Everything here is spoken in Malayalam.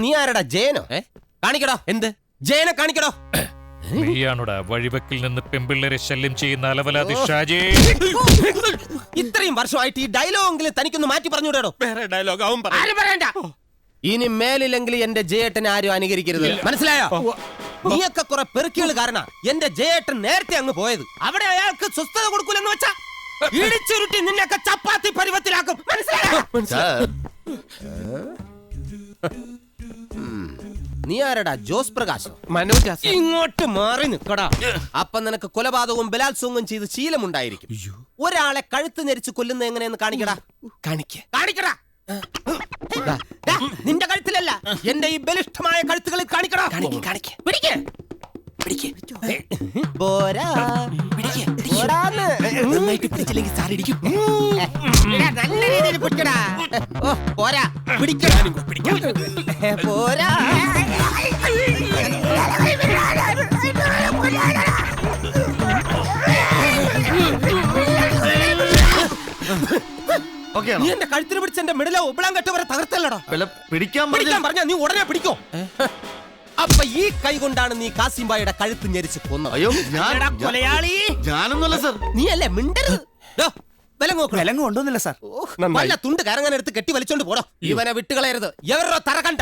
നീ ആരടാ ജയനോ? കാണിക്കടോ. എന്ത് ജയനെ കാണിക്കടോ? നീയാണോടാ വഴിവെക്കിൽ നിന്ന് പെമ്പിള്ളേരെ ശല്യം ചെയ്യുന്ന അലവലാതി ഷാജി? ഇത്രയും വർഷമായിട്ട് ഈ ഡയലോഗെങ്കിലും തനിക്കൊന്ന് മാറ്റി പറഞ്ഞുവിടോ. വേറെ ഡയലോഗ് ആവും പറയണ്ട. ഇനി മേലില്ലെങ്കിൽ എന്റെ ജയേട്ടനെ ആരും അനുകരിക്കരുത്, മനസ്സിലായോ? നീയൊക്കെ കുറെ പെറുക്കികൾ കാരണ എന്റെ ജയേട്ടൻ നേരത്തെ അങ്ങ് പോയത്. അവിടെ അയാൾക്ക് സ്വസ്ഥത കൊടുക്കൂലെന്ന് വെച്ചാ ഇടിച്ചുരുട്ടി നിന്നെയൊക്കെ ചപ്പാത്തി പരുവത്തിലാക്കും, മനസ്സിലായോ? നീ ആരടാ? ജോസ് പ്രകാശോ? മനോജ്. ഇങ്ങോട്ട് മാറി നിക്കടാ. അപ്പൊ നിനക്ക് കൊലപാതകവും ബലാത്സംഗവും ചെയ്ത് ശീലമുണ്ടായിരിക്കും. ഒരാളെ കഴുത്ത് നെരിച്ച് കൊല്ലുന്ന എങ്ങനെയെന്ന് കാണിക്കടാ. കാണിക്കടാ. നിന്റെ കഴുത്തിലല്ല, എന്റെ ഈ ബലിഷ്ഠമായ കഴുത്തുകളിൽ കാണിക്കടാ. പോരാ. പിടിച്ചില്ലെങ്കിൽ സാർ ഇടിക്കും. നല്ല രീതിയിൽ പിടിക്കടാ. പോരാ, പിടിക്കടാ. പോരാ. നീ എന്റെ കഴുത്തിന് പിടിച്ച് എന്റെ മിഡിലെ ഒബിളാൻ കെട്ട് വരെ തകർത്തല്ലടാ. പിടിക്കാൻ പറഞ്ഞ നീ ഉടനെ പിടിക്കോ. അപ്പൊ ഈ കൈ കൊണ്ടാണ് നീ കാസിംബായുടെ കഴുത്ത് ഞെരിച്ച് കൊന്നത്. അയ്യോ, കൊലയാളി ഞാനൊന്നുമല്ല സാർ. നീ അല്ലേ മിണ്ടരുത്. വിലങ്ങ് കൊണ്ടോന്നില്ല സാർ. വല്ല തുണ്ട് കരങ്ങനെ എടുത്ത് കെട്ടി വലിച്ചോണ്ട് പോടോ. ഇവനെ വിട്ടുകളയരുത്. എവരോ തറ കണ്ട